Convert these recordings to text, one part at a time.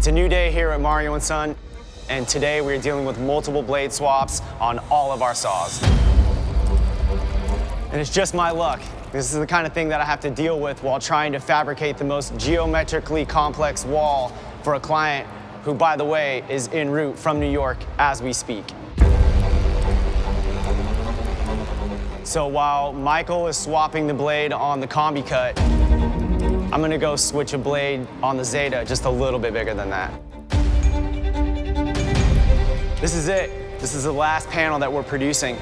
It's a new day here at Mario & Son, and today we're dealing with multiple blade swaps on all of our saws. And it's just my luck. This is the kind of thing that I have to deal with while trying to fabricate the most geometrically complex wall for a client who, by the way, is en route from New York as we speak. So while Michael is swapping the blade on the combi cut, I'm gonna go switch a blade on the Zeta just a little bit bigger than that. This is it. This is the last panel that we're producing.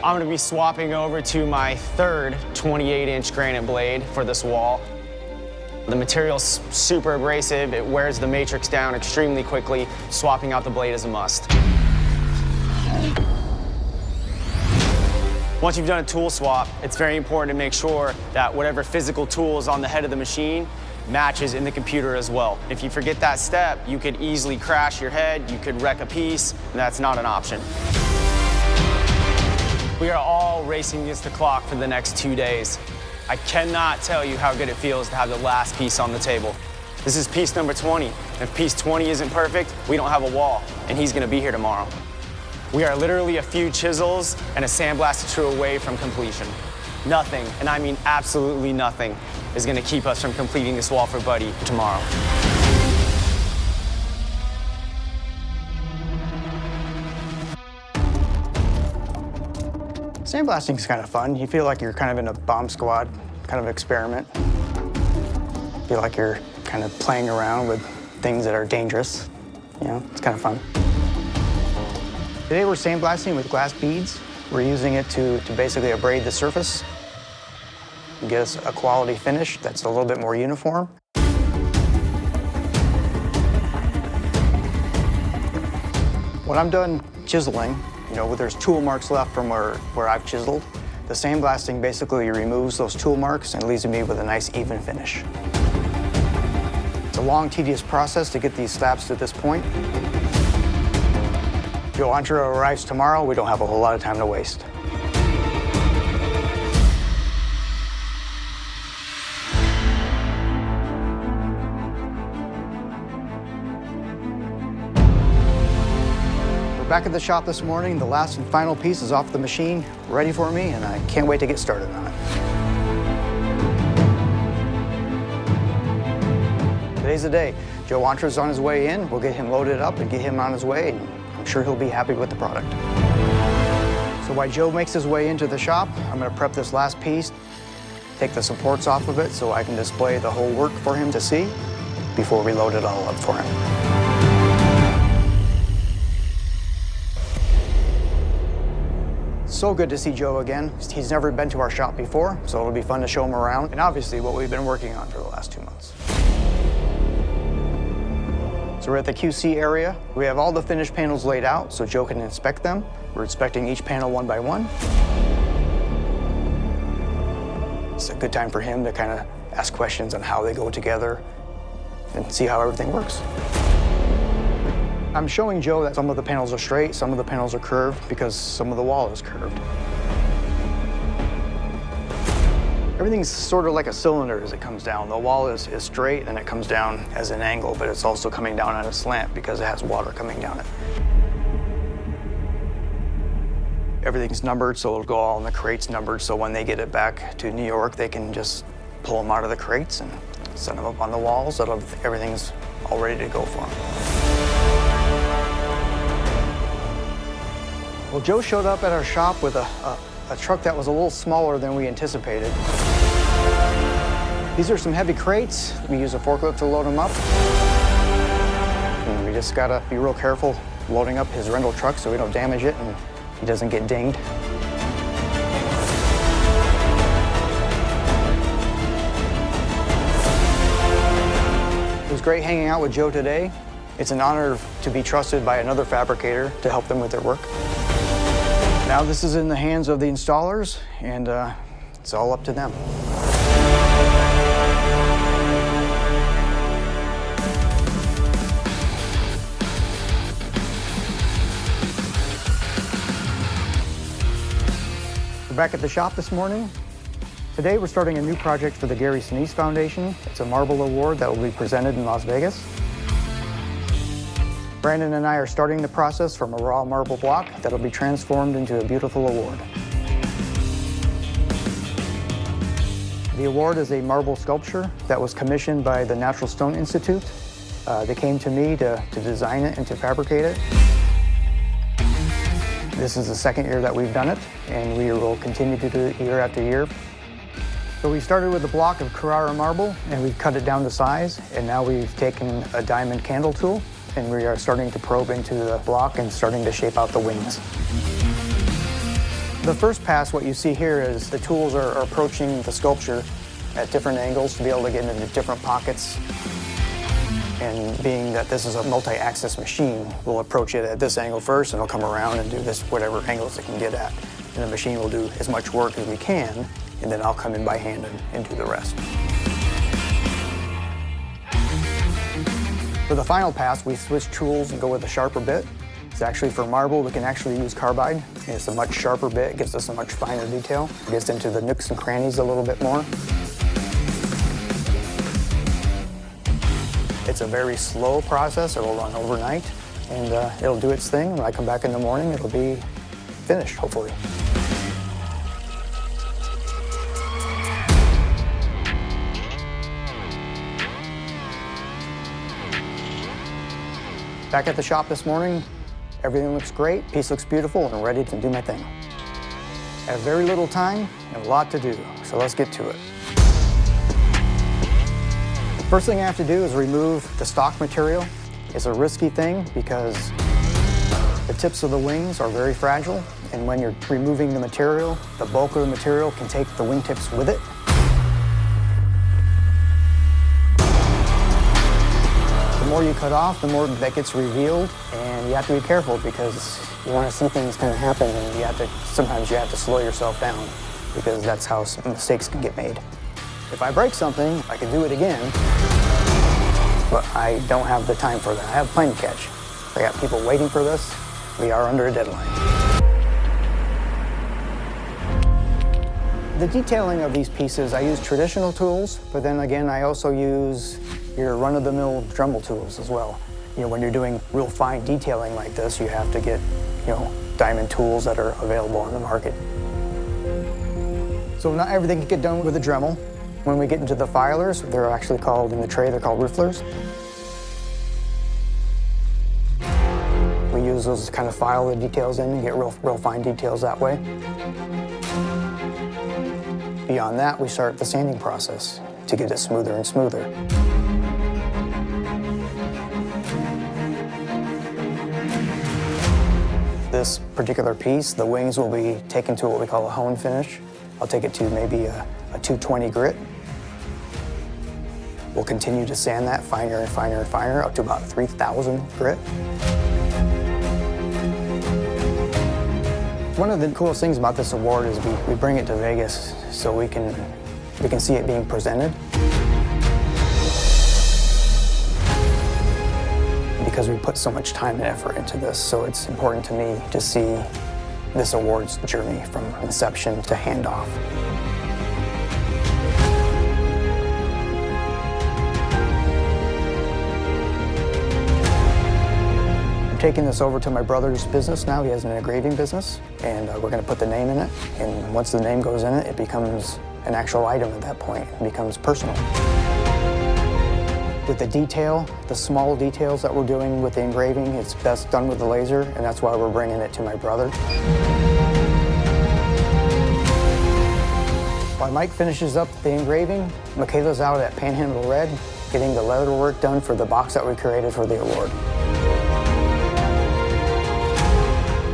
I'm gonna be swapping over to my third 28-inch granite blade for this wall. The material's super abrasive. It wears the matrix down extremely quickly. Swapping out the blade is a must. Once you've done a tool swap, it's very important to make sure that whatever physical tool is on the head of the machine matches in the computer as well. If you forget that step, you could easily crash your head, you could wreck a piece, and that's not an option. We are all racing against the clock for the next 2 days. I cannot tell you how good it feels to have the last piece on the table. This is piece number 20. If piece 20 isn't perfect, we don't have a wall, and he's gonna be here tomorrow. We are literally a few chisels and a sandblast or two away from completion. Nothing, and I mean absolutely nothing, is gonna keep us from completing this wall for Buddy tomorrow. Sandblasting is kind of fun. You feel like you're kind of in a bomb squad kind of experiment. You feel like you're kind of playing around with things that are dangerous. You know, it's kind of fun. Today we're sandblasting with glass beads. We're using it to basically abrade the surface and get us a quality finish that's a little bit more uniform. When I'm done chiseling, you know, there's tool marks left from where I've chiseled. The sandblasting basically removes those tool marks and leaves me with a nice even finish. It's a long, tedious process to get these slabs to this point. Joe Antra arrives tomorrow. We don't have a whole lot of time to waste. We're back at the shop this morning. The last and final piece is off the machine, ready for me, and I can't wait to get started on it. Today's the day. Joe Antra's on his way in. We'll get him loaded up and get him on his way. And I'm sure he'll be happy with the product. So while Joe makes his way into the shop, I'm going to prep this last piece, take the supports off of it so I can display the whole work for him to see before we load it all up for him. So good to see Joe again. He's never been to our shop before, so it'll be fun to show him around, and obviously what we've been working on for the last 2 months. So we're at the QC area. We have all the finished panels laid out so Joe can inspect them. We're inspecting each panel one by one. It's a good time for him to kind of ask questions on how they go together and see how everything works. I'm showing Joe that some of the panels are straight, some of the panels are curved because some of the wall is curved. Everything's sort of like a cylinder as it comes down. The wall is straight and it comes down as an angle, but it's also coming down on a slant because it has water coming down it. Everything's numbered, so it'll go all in the crates numbered, so when they get it back to New York, they can just pull them out of the crates and set them up on the walls. Everything's all ready to go for them. Well, Joe showed up at our shop with a truck that was a little smaller than we anticipated. These are some heavy crates. We use a forklift to load them up. And we just gotta be real careful loading up his rental truck so we don't damage it and he doesn't get dinged. It was great hanging out with Joe today. It's an honor to be trusted by another fabricator to help them with their work. Now this is in the hands of the installers, and it's all up to them. We're back at the shop this morning. Today we're starting a new project for the Gary Sinise Foundation. It's a marble award that will be presented in Las Vegas. Brandon and I are starting the process from a raw marble block that'll be transformed into a beautiful award. The award is a marble sculpture that was commissioned by the Natural Stone Institute. They came to me to design it and to fabricate it. This is the second year that we've done it, and we will continue to do it year after year. So we started with a block of Carrara marble, and we've cut it down to size, and now we've taken a diamond candle tool, and we are starting to probe into the block and starting to shape out the wings. The first pass, what you see here is the tools are approaching the sculpture at different angles to be able to get into different pockets. And being that this is a multi-axis machine, we'll approach it at this angle first, and it'll come around and do this whatever angles it can get at. And the machine will do as much work as we can, and then I'll come in by hand and do the rest. For the final pass, we switch tools and go with a sharper bit. It's actually for marble, we can actually use carbide. It's a much sharper bit, it gives us a much finer detail. It gets into the nooks and crannies a little bit more. It's a very slow process. It'll run overnight, and it'll do its thing. When I come back in the morning, it'll be finished, hopefully. Back at the shop this morning, everything looks great, piece looks beautiful, and I'm ready to do my thing. I have very little time and a lot to do, so let's get to it. First thing I have to do is remove the stock material. It's a risky thing because the tips of the wings are very fragile, and when you're removing the material, the bulk of the material can take the wingtips with it. The more you cut off, the more that gets revealed, and you have to be careful because you want to see things kind of happen, and sometimes you have to slow yourself down because that's how mistakes can get made. If I break something, I can do it again, but I don't have the time for that. I have a plane to catch. I got people waiting for this. We are under a deadline. The detailing of these pieces, I use traditional tools, but then again, I also use your run-of-the-mill Dremel tools as well. You know, when you're doing real fine detailing like this, you have to get, diamond tools that are available on the market. So not everything can get done with a Dremel. When we get into the filers, they're actually called, in the tray, they're called rifflers. We use those to kind of file the details in and get real fine details that way. Beyond that, we start the sanding process to get it smoother and smoother. This particular piece, the wings will be taken to what we call a hone finish. I'll take it to maybe a 220 grit. We'll continue to sand that finer and finer and finer up to about 3,000 grit. One of the coolest things about this award is we bring it to Vegas so we can see it being presented. Because we put so much time and effort into this, so it's important to me to see this award's journey from inception to handoff. I'm taking this over to my brother's business now. He has an engraving business, and we're going to put the name in it. And once the name goes in it, it becomes an actual item at that point. It becomes personal. With the detail, the small details that we're doing with the engraving, it's best done with the laser, and that's why we're bringing it to my brother. While Mike finishes up the engraving, Michaela's out at Panhandle Red getting the leather work done for the box that we created for the award.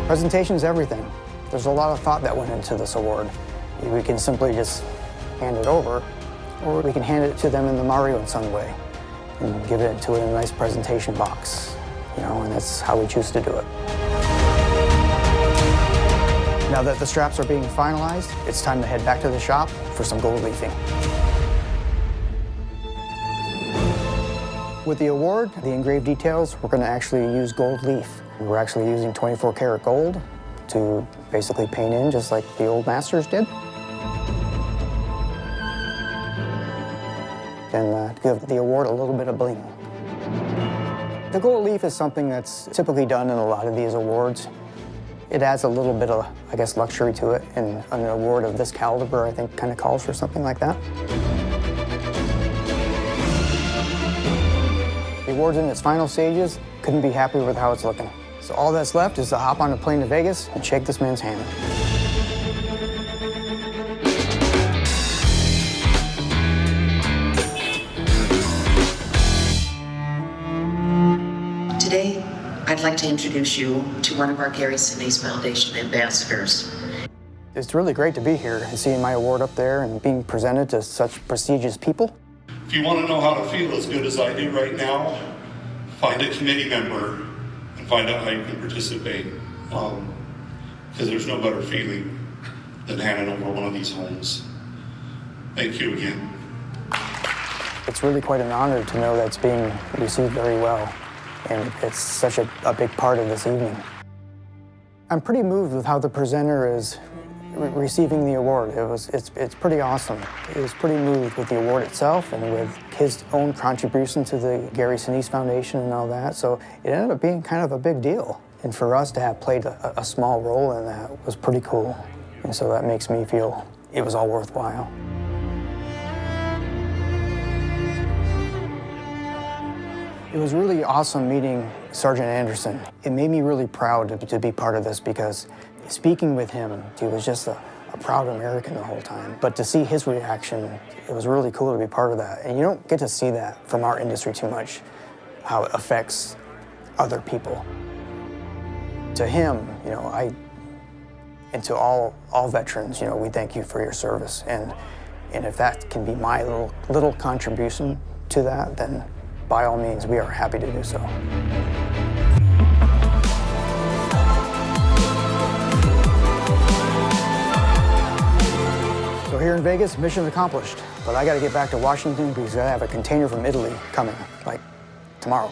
Presentation's everything. There's a lot of thought that went into this award. We can simply just hand it over, or we can hand it to them in the Mario and Son way and give it to it in a nice presentation box, and that's how we choose to do it. Now that the straps are being finalized, it's time to head back to the shop for some gold leafing. With the award, the engraved details, we're going to actually use gold leaf. We're actually using 24 karat gold to basically paint in just like the old masters did. And give the award a little bit of bling. The gold leaf is something that's typically done in a lot of these awards. It adds a little bit of, I guess, luxury to it, and an award of this caliber, I think, kind of calls for something like that. The award's in its final stages. Couldn't be happier with how it's looking. So all that's left is to hop on a plane to Vegas and shake this man's hand. Today, I'd like to introduce you to one of our Gary Sinise Foundation ambassadors. It's really great to be here and seeing my award up there and being presented to such prestigious people. If you want to know how to feel as good as I do right now, find a committee member and find out how you can participate. Because there's no better feeling than handing over one of these homes. Thank you again. It's really quite an honor to know that it's being received very well. And it's such a big part of this evening. I'm pretty moved with how the presenter is receiving the award. It's pretty awesome. He was pretty moved with the award itself and with his own contribution to the Gary Sinise Foundation and all that. So it ended up being kind of a big deal. And for us to have played a small role in that was pretty cool. And so that makes me feel it was all worthwhile. It was really awesome meeting Sergeant Anderson. It made me really proud to be part of this because speaking with him, he was just a proud American the whole time. But to see his reaction, it was really cool to be part of that. And you don't get to see that from our industry too much, how it affects other people. To him, and to all veterans, we thank you for your service. And if that can be my little contribution to that, then by all means, we are happy to do so. So here in Vegas, mission accomplished. But I got to get back to Washington because I have a container from Italy coming, like tomorrow.